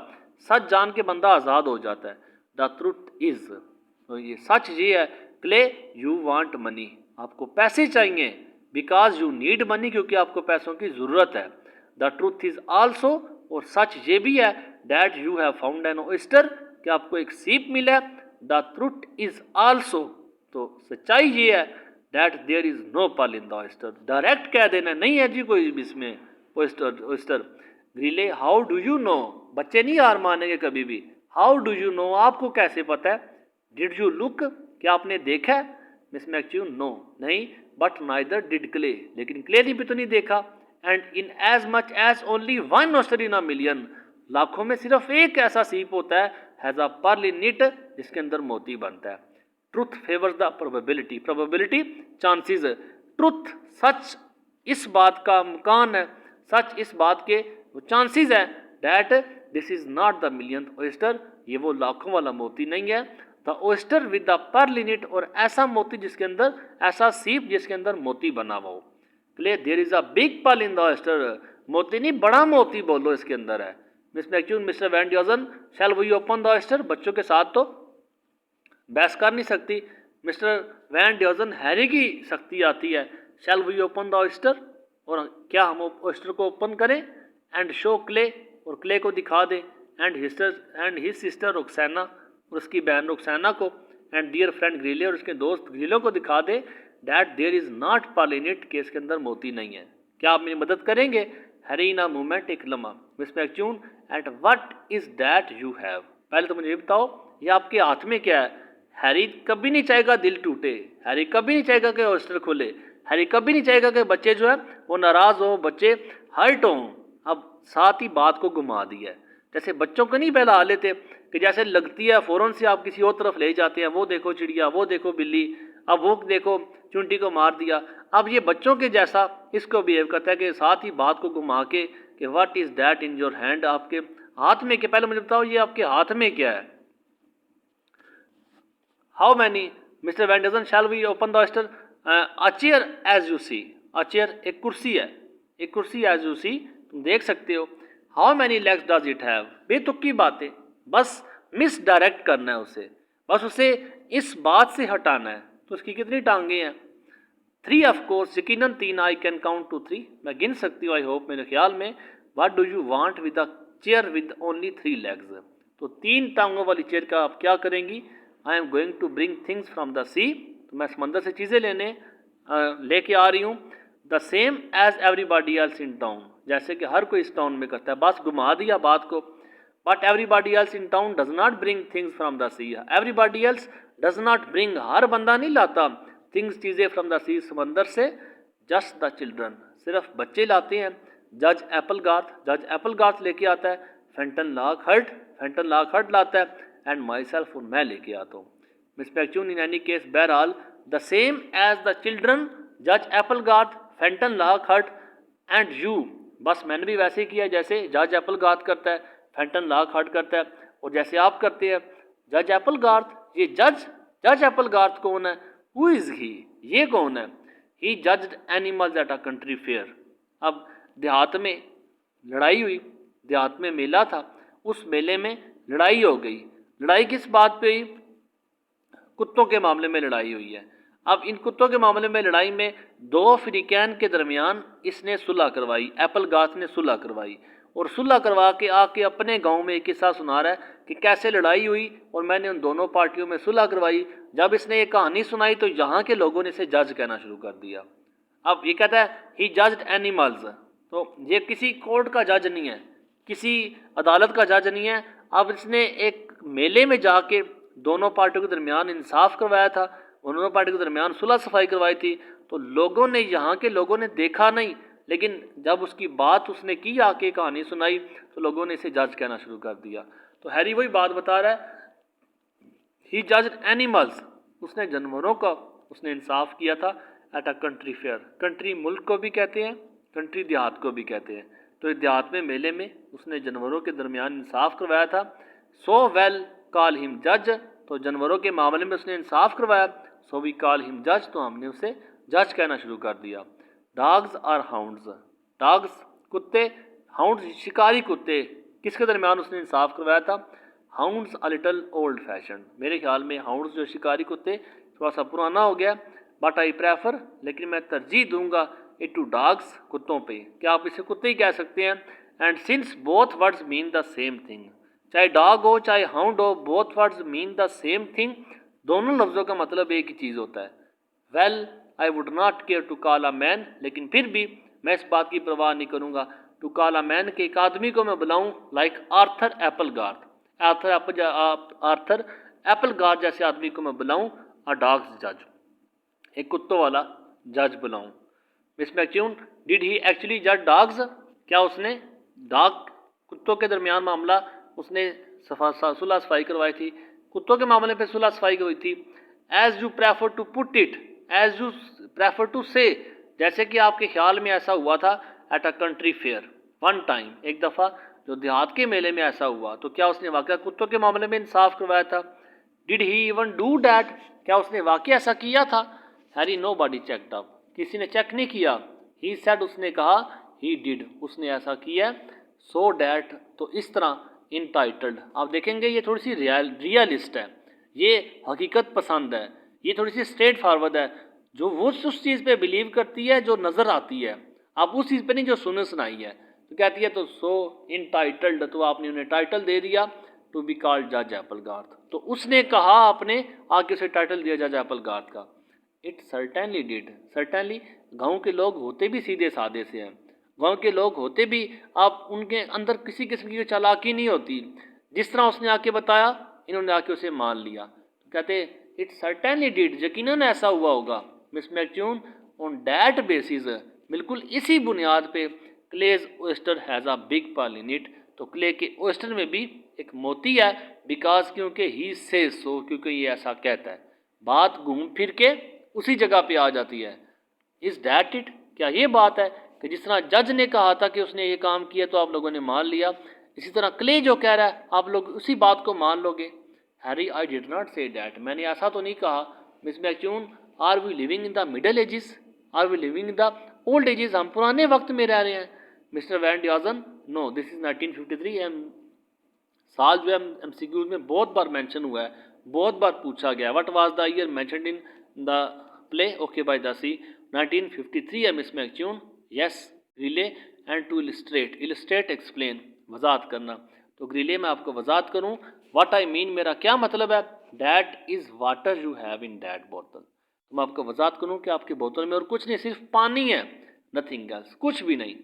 सच जान के बंदा आज़ाद हो जाता है। द ट्रूथ इज, तो ये सच ये है। क्ले यू वांट मनी, आपको पैसे चाहिए, बिकॉज यू नीड मनी, क्योंकि आपको पैसों की ज़रूरत है। द ट्रूथ इज आल्सो, और सच ये भी है, that you have found an oyster, कि आपको एक सीप मिला है। द ट्रूथ इज आल्सो, तो सच्चाई ये है, that there is no pearl in the oyster, direct कह देना नहीं है जी कोई इसमें oyster. Greeley how do you know, बच्चे नहीं हार मानेंगे कभी भी, हाउ डू यू नो, आपको कैसे पता है। डिड यू लुक, क्या आपने देखा है। मिस मैक्यू नो, नहीं, बट नाइदर डिड क्ले, लेकिन क्ले ने भी तो नहीं देखा। And in as much as only one oyster in a million, लाखों में सिर्फ एक ऐसा सीप होता है, has a pearl in it, जिसके अंदर मोती बनता है। Truth favours the probability, probability chances, truth सच इस बात का मकान है, सच इस बात के चांसेस है, that this is not the millionth oyster, ये वो लाखों वाला मोती नहीं है। The oyster with the pearl in it, और ऐसा मोती जिसके अंदर, ऐसा सीप जिसके अंदर मोती बना हुआ हो। Clay there is a big pearl in the oyster, मोती नहीं बड़ा मोती बोलो इसके अंदर है। Miss McKeon Mr Van Dusen shall we open the oyster, बच्चों के साथ तो बहस कर नहीं सकती। मिस्टर वैन ड्यूजन हैरी की शक्ति आती है, shall we open the oyster, और क्या हम ओस्टर को ओपन करें। एंड शो क्ले, और क्ले को दिखा दे, एंड हिज सिस्टर रुक्सैना, और उसकी बहन रुक्सैना को, एंड डियर फ्रेंड ग्रीले, और उसके दोस्त ग्रीलो को दिखा दे, that there is not pearl in it, के इसके अंदर मोती नहीं है। क्या आप मेरी मदद करेंगे। हैरी इन अ मोमेंट, एक लम्हा। Miss McKeon at what is that you have, पहले तो मुझे ये बताओ ये आपके हाथ में क्या है। हैरी कभी नहीं चाहेगा दिल टूटे, हैरी कभी नहीं चाहेगा कि हॉस्टल खुले, हैरी कभी नहीं चाहेगा कि बच्चे जो है वो नाराज़ हो, बच्चे हर्ट हों। अब साथ ही बात को घुमा दिया है, जैसे बच्चों को नहीं बहला लेते कि जैसे लगती है फ़ौरन से आप किसी और तरफ ले जाते हैं, वो देखो चिड़िया, वो देखो बिल्ली, अब वो देखो चुंटी को मार दिया। अब ये बच्चों के जैसा इसको बिहेव करता है कि साथ ही बात को घुमा के कि what is that in your hand, आपके हाथ में क्या, पहले मुझे बताओ ये आपके हाथ में क्या है। How many mister Van dozen shall we open the oyster. A chair as you see, a chair एक कुर्सी है, एक कुर्सी एज यू सी तुम देख सकते हो। How many legs does it have, बेतुकी बातें, बस मिस डायरेक्ट करना है उसे, बस उसे इस बात से हटाना है। तो उसकी कितनी टांगे हैं। 3 ऑफ कोर्स, यकीनन 3, आई कैन काउंट टू 3, मैं गिन सकती हूँ आई होप मेरे ख्याल में। What do you want with a chair with only 3 legs, तो 3 टांगों वाली चेयर का आप क्या करेंगी। I am going to bring things from the sea, तो मैं समंदर से चीज़ें लेके आ रही हूँ। The same as everybody else in town, जैसे कि हर कोई इस टाउन में करता है, बस घुमा दिया बात को। But everybody else in town does not bring things from the sea, everybody else does not bring, हर बंदा नहीं लाता, थिंग्स चीज़ें फ्रॉम द सी समंदर से, जस्ट द चिल्ड्रन, सिर्फ बच्चे लाते हैं। जज एप्पल गार्थ लेके आता है, फेंटन लॉक हर्ट लाता है, एंड माई सेल्फ, मैं लेके आता हूँ। Miss McKeon in any case बहरहाल the same as the children, जज Applegarth, Fenton Lockhart and you, बस मैंने भी वैसे ही किया जैसे जज एप्पल गार्थ करता है, फैंटन लॉकहार्ट करता है, और जैसे आप करते हैं। जज एप्पल गार्थ, ये जज एप्पल गार्थ कौन है? हु इज़ ही, ये कौन है? He judged animals at a country fair. अब देहात में लड़ाई हुई, देहात में मेला था, उस मेले में लड़ाई हो गई। लड़ाई किस बात पे हुई? कुत्तों के मामले में लड़ाई हुई है। अब इन कुत्तों के मामले में लड़ाई में दो अफ्रीकन के दरमियान इसने सुलह करवाई, एप्पल गार्थ ने सुलह करवाई, और सुलह करवा के आके अपने गांव में एक किस्सा सुना रहा है कि कैसे लड़ाई हुई और मैंने उन दोनों पार्टियों में सुलह करवाई। जब इसने ये कहानी सुनाई तो यहाँ के लोगों ने इसे जज कहना शुरू कर दिया। अब ये कहता है ही जज्ड एनिमल्स, तो ये किसी कोर्ट का जज नहीं है, किसी अदालत का जज नहीं है। अब इसने एक मेले में जाके दोनों पार्टियों के दरमियान इंसाफ करवाया था, दोनों पार्टियों के दरमियान सुलह सफाई करवाई थी। तो लोगों ने, यहाँ के लोगों ने देखा नहीं, लेकिन जब उसकी बात उसने की, आके कहानी सुनाई, तो लोगों ने इसे जज कहना शुरू कर दिया। तो हैरी वही बात बता रहा है, ही जज्ड एनिमल्स, उसने जानवरों का उसने इंसाफ किया था at a country fair. Country मुल्क को भी कहते हैं, कंट्री देहात को भी कहते हैं। तो देहात में मेले में उसने जानवरों के दरमियान इंसाफ करवाया था। सो वेल कॉल हिम जज, तो जानवरों के मामले में उसने इंसाफ करवाया। सो वी कॉल हिम जज, तो हमने उसे जज कहना शुरू कर दिया। डॉग्स आर हाउंड्स, डॉग्स कुत्ते, हाउंड्स शिकारी कुत्ते, किसके दरमियान उसने इंसाफ करवाया था? Hounds a little old fashion, मेरे ख्याल में हाउंड्स जो शिकारी कुत्ते थोड़ा सा पुराना हो गया। बट आई प्रेफर, लेकिन मैं तरजीह दूंगा इट टू डॉग्स, कुत्तों पे। क्या आप इसे कुत्ते ही कह सकते हैं? And since both words mean the same thing, चाहे डॉग हो चाहे हाउंड हो, both words mean the same thing, दोनों लफ्ज़ों का मतलब एक ही चीज़ होता है। Well I would not care to call a man, लेकिन फिर भी मैं इस बात की परवाह नहीं करूँगा टू कॉल अ मैन के एक आदमी को मैं बुलाऊँ like Arthur Applegarth, Arthur Applegarth जैसे आदमी को मैं बुलाऊँ अ डॉग्स जज, एक कुत्तों वाला जज बुलाऊँ। मिस मैक्यून, डिड ही एक्चुअली जज डॉग्स, क्या उसने डॉग कुत्तों के दरमियान मामला उसने सुलह सफाई करवाई थी, कुत्तों के मामले पे सुलह सफाई हुई थी। As you prefer to put it, as you prefer to say, जैसे कि आपके ख्याल में ऐसा हुआ था at a country fair one time, एक दफ़ा जो देहात के मेले में ऐसा हुआ, तो क्या उसने वाकई कुत्तों के मामले में इंसाफ करवाया था? Did he even do that, क्या उसने वाकई ऐसा किया था? Harry nobody checked up, किसी ने चेक नहीं किया। ही सेड, उसने कहा। ही डिड, उसने ऐसा किया। सो डैट, तो इस तरह। इनटाइटल्ड, आप देखेंगे ये थोड़ी सी रियलिस्ट है, ये हकीकत पसंद है, ये थोड़ी सी स्ट्रेट फॉरवर्ड है, जो वो उस चीज़ पे बिलीव करती है जो नज़र आती है, आप उस चीज़ पे नहीं जो सुने सुनाई है। तो कहती है तो सो इनटाइटल्ड, तो आपने उन्हें टाइटल दे दिया टू बी कॉल्ड जज एप्पल गार्थ, तो उसने कहा, आपने आके उसे टाइटल दिया जज एप्पल गार्थ का। इट सर्टेनली डिड, सर्टेनली गाँव के लोग होते भी सीधे साधे से हैं, गाँव के लोग होते भी, आप उनके अंदर किसी किस्म की चालाकी नहीं होती। जिस तरह उसने आके बताया, इन्होंने आके उसे मान लिया। तो कहते इट सर्टेनली डिड, यकीनन ऐसा हुआ होगा। Miss McKeon, on that basis, बिल्कुल इसी बुनियाद पे, Clay's oyster has a big pearl in it, तो क्ले के ओस्टर में भी एक मोती है, बिकॉज क्योंकि ही से सो, क्योंकि ये ऐसा कहता है। बात घूम फिर के उसी जगह पे आ जाती है। इज डैट इट, क्या ये बात है कि जिस तरह जज ने कहा था कि उसने ये काम किया तो आप लोगों ने मान लिया, इसी तरह क्ले जो कह रहा है आप लोग उसी बात को मान लोगे? Harry, I did not say that, मैंने ऐसा तो नहीं कहा। Miss McKeon, are we living in the middle ages, are we living in the old ages, हम पुराने वक्त में रह रहे हैं? Mr Van Dusen, no this is 1953 um, साल जो है एमसीक्यूज में बहुत बार मेंशन हुआ है, बहुत बार पूछा गया, what was the year mentioned in the play okay by the sea, 1953 है Miss McKeon. Yes Greeley, and to illustrate, illustrate explain, वजाहत करना। तो ग्रीले मैं आपको वजाहत करूँ, व्हाट आई मीन मेरा क्या मतलब है, that is water you have in that बोतल, तो मैं आपको वजाहत करूँ कि आपकी बोतल में और कुछ नहीं, सिर्फ पानी है, नथिंग एल्स, कुछ भी नहीं।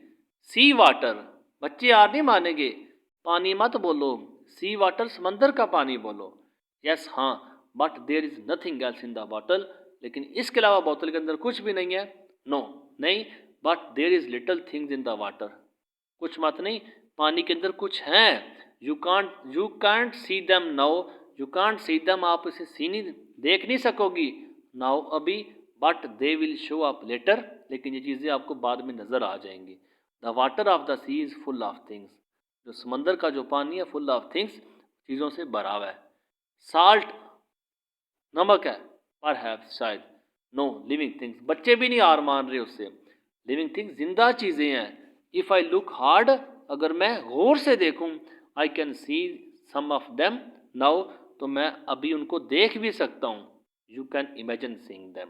सी वाटर, बच्चे यार नहीं मानेंगे, पानी मत बोलो, सी वाटर समंदर का पानी बोलो। यस हाँ, but there is nothing else in the bottle, लेकिन इसके अलावा बोतल के अंदर कुछ भी नहीं है। नो नहीं, but there is little things in the water, कुछ मत नहीं, पानी के अंदर कुछ हैं। You can't see them now, you can't see them, आप इसे सी नहीं, देख नहीं सकोगी नाउ अभी, but they will show up later, लेकिन ये चीज़ें आपको बाद में नज़र आ जाएंगी। The water of the sea is full of things, जो समंदर का जो पानी है फुल ऑफ थिंग्स, चीज़ों से भरा हुआ है। साल्ट नमक है, पर शायद, नो लिविंग थिंग्स, बच्चे भी नहीं हार मान रहे उससे। लिविंग थिंग्स जिंदा चीज़ें हैं। इफ़ आई लुक हार्ड, अगर मैं गौर से देखूं, I can see some of them now, तो मैं अभी उनको देख भी सकता हूँ। You can imagine seeing them,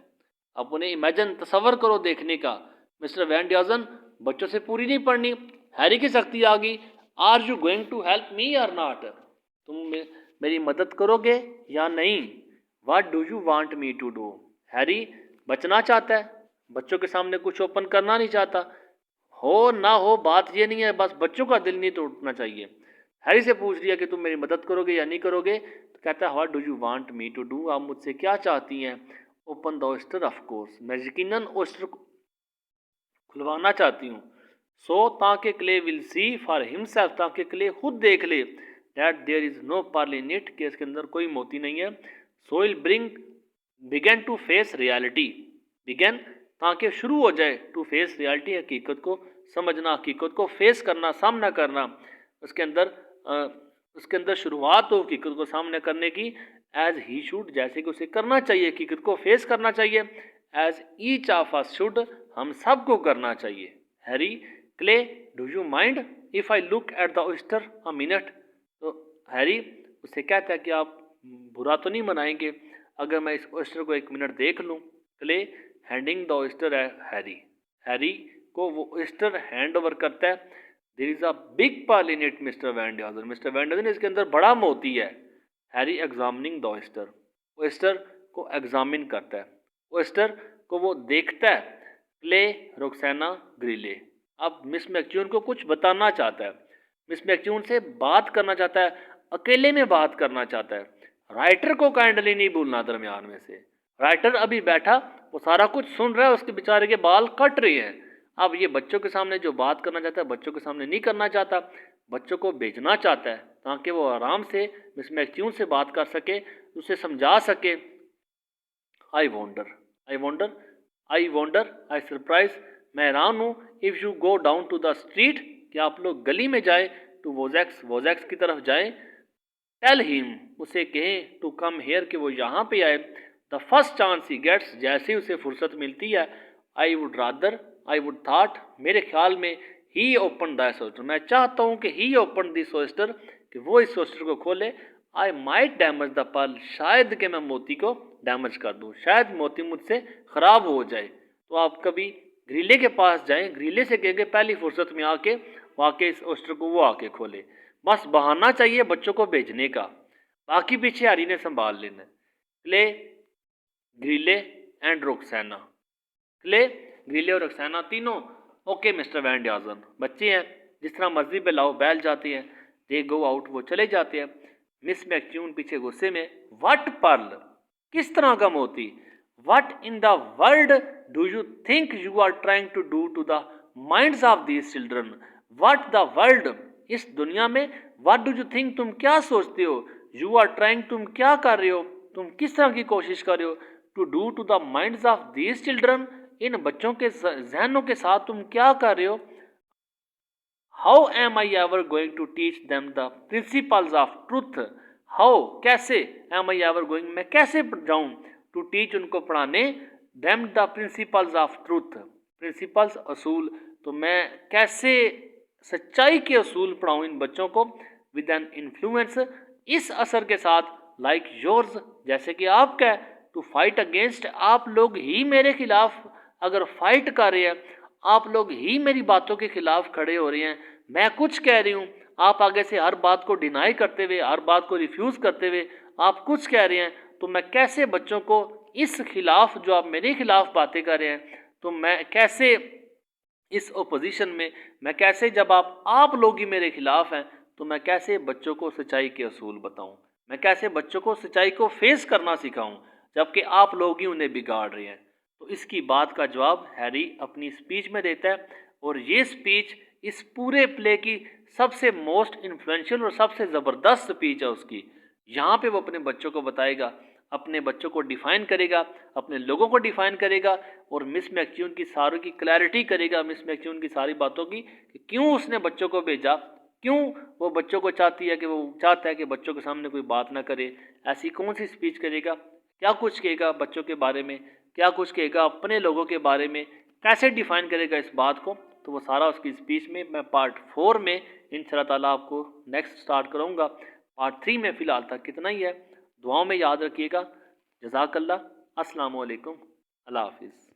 आप उन्हें इमेजिन तसव्वुर करो देखने का। मिस्टर वैन ड्याजन, बच्चों से पूरी नहीं पढ़नी, हैरी की शक्ति आ गई। Are you going to help me or not, तुम मेरी मदद करोगे या नहीं। What do you want me to do, Harry बचना चाहता है, बच्चों के सामने कुछ ओपन करना नहीं चाहता। हो ना हो बात ये नहीं है, बस बच्चों का दिल नहीं टूटना चाहिए। हैरी से पूछ लिया कि तुम मेरी मदद करोगे या नहीं करोगे, तो कहता है what do you want me to do, आप मुझसे क्या चाहती हैं। Open the oyster of course, मैं यकीनन ओस्टर खुलवाना चाहती हूँ। सो ताकि Clay will see for himself, ताकि क्ले खुद देख ले that there is no pearl in it, कि इसके अंदर कोई मोती नहीं है। So will begin to face reality, begin ताकि शुरू हो जाए, टू फेस रियलिटी हकीकत को समझना, हकीकत को फेस करना, सामना करना, उसके अंदर शुरुआत हो हकीकत को सामने करने की। एज ही शुड, जैसे कि उसे करना चाहिए, हकीकत को फेस करना चाहिए। As each of us should, हम सबको करना चाहिए। Harry, Clay do you mind if I look at the oyster a minute, तो हैरी उससे कहता है कि आप बुरा तो नहीं मनाएंगे अगर मैं इस ओस्टर को 1 मिनट देख लूँ। क्ले हैंडिंग द ओस्टर है हैरी, हैरी को वो ओस्टर हैंड ओवर करता है। There is a big pearl in it Mr Van Dusen, Mr Van Dusen इसके अंदर बड़ा मोती है। Harry examining the oyster, oyster को एग्जामिन करता है, ओस्टर को वो देखता है। क्ले, रोक्सेना, ग्रीले, अब मिस मैक्यून को कुछ बताना चाहता है, मिस मैक्यून से बात करना चाहता है, अकेले में बात करना चाहता है। राइटर को काइंडली नहीं भूलना दरमियान में से। राइटर अभी बैठा, वो सारा कुछ सुन रहा है, उसके बेचारे के बाल कट रहे हैं। अब ये बच्चों के सामने जो बात करना चाहता है, बच्चों के सामने नहीं करना चाहता, बच्चों को भेजना चाहता है ताकि वो आराम से मिस मैक्यून से बात कर सके, उसे समझा सके। I wonder, I wonder, I wonder, I surprise, मैं हैरान हूँ। If you go down to the street, कि आप लोग गली में जाए, टू वोजैक्स, वोजैक्स की तरफ जाए। टेल हिम, उसे कहें, टू कम हेयर, कि वो यहाँ पे आए। The first chance he gets, जैसे उसे फुर्सत मिलती है। I would rather, I would thought, मेरे ख्याल में, ही ओपन द सोस्टर, मैं चाहता हूँ कि ही ओपन द सोस्टर, कि वो इस सोस्टर को खोले। I might damage the pearl, शायद कि मैं मोती को डैमेज कर दूँ, शायद मोती मुझसे ख़राब हो जाए। तो आप कभी ग्रीले के पास जाएं, ग्रीले से कहेंगे पहली फुर्सत में आके वाकई इस ओस्टर को वो आके खोले। बस बहाना चाहिए बच्चों को भेजने का, बाकी पीछे हैरी ने संभाल लेना। Clay, Greeley and Roxana, Clay, Greeley और रोक्सेना तीनों ओके मिस्टर वैन ड्याजन, बच्चे हैं, जिस तरह मर्जी पे लाओ बैल जाते हैं। दे गो आउट, वो चले जाते हैं। मिस मैक्यून पीछे गुस्से में, व्हाट पर्ल, किस तरह का मोती। What in the world do you think you are trying to do to the minds of these children, what the world, इस दुनिया में, व्हाट डू यू थिंक, तुम क्या सोचते हो, यू आर ट्राइंग, तुम क्या कर रहे हो, तुम किस तरह की कोशिश कर रहे हो, to do to the minds of these children, इन बच्चों के जहनों के साथ तुम क्या कर रहे हो। How am I ever going to teach them the principles of truth, how, कैसे, एम आई एवर गोइंग, मैं कैसे जाऊं, टू टीच, उनको पढ़ाने, them the principles of truth, principles असूल, तो मैं कैसे सच्चाई के असूल पढ़ाऊं इन बच्चों को। विद एन इन्फ्लुएंस, इस असर के साथ, लाइक योर्स, जैसे कि आपका, टू फाइट अगेंस्ट, आप लोग ही मेरे खिलाफ अगर फाइट कर रहे हैं, आप लोग ही मेरी बातों के खिलाफ खड़े हो रहे हैं। मैं कुछ कह रही हूँ, आप आगे से हर बात को डिनाई करते हुए, हर बात को रिफ्यूज़ करते हुए आप कुछ कह रहे हैं, तो मैं कैसे बच्चों को इस खिलाफ, जो आप मेरे खिलाफ बातें कर रहे हैं, तो मैं कैसे इस ओपोजिशन में, मैं कैसे, जब आप लोग ही मेरे खिलाफ हैं, तो मैं कैसे बच्चों को सच्चाई के असूल बताऊं, मैं कैसे बच्चों को सच्चाई को फेस करना सिखाऊं, जबकि आप लोग ही उन्हें बिगाड़ रहे हैं। तो इसकी बात का जवाब हैरी अपनी स्पीच में देता है, और ये स्पीच इस पूरे प्ले की सबसे मोस्ट इन्फ्लुएंशियल और सबसे ज़बरदस्त स्पीच है उसकी। यहाँ पे वो अपने बच्चों को बताएगा, अपने बच्चों को डिफ़ाइन करेगा, अपने लोगों को डिफ़ाइन करेगा और मिस मैक्यून की सारों की क्लैरिटी करेगा, मिस मैक्यून की सारी बातों की कि क्यों उसने बच्चों को भेजा, क्यों वो बच्चों को चाहता है कि बच्चों के सामने कोई बात ना करे, ऐसी कौन सी स्पीच करेगा, क्या कुछ कहेगा बच्चों के बारे में, क्या कुछ कहेगा अपने लोगों के बारे में, कैसे डिफ़ाइन करेगा इस बात को। तो वो सारा उसकी स्पीच में मैं पार्ट 4 में इंशाअल्लाह ताला आपको नेक्स्ट स्टार्ट करूँगा। पार्ट 3 में फ़िलहाल तक कितना ही है। दुआओं में याद रखिएगा। जज़ाकल्लाह। अस्सलामु अलैकुम। अल्लाह हाफ़िज़।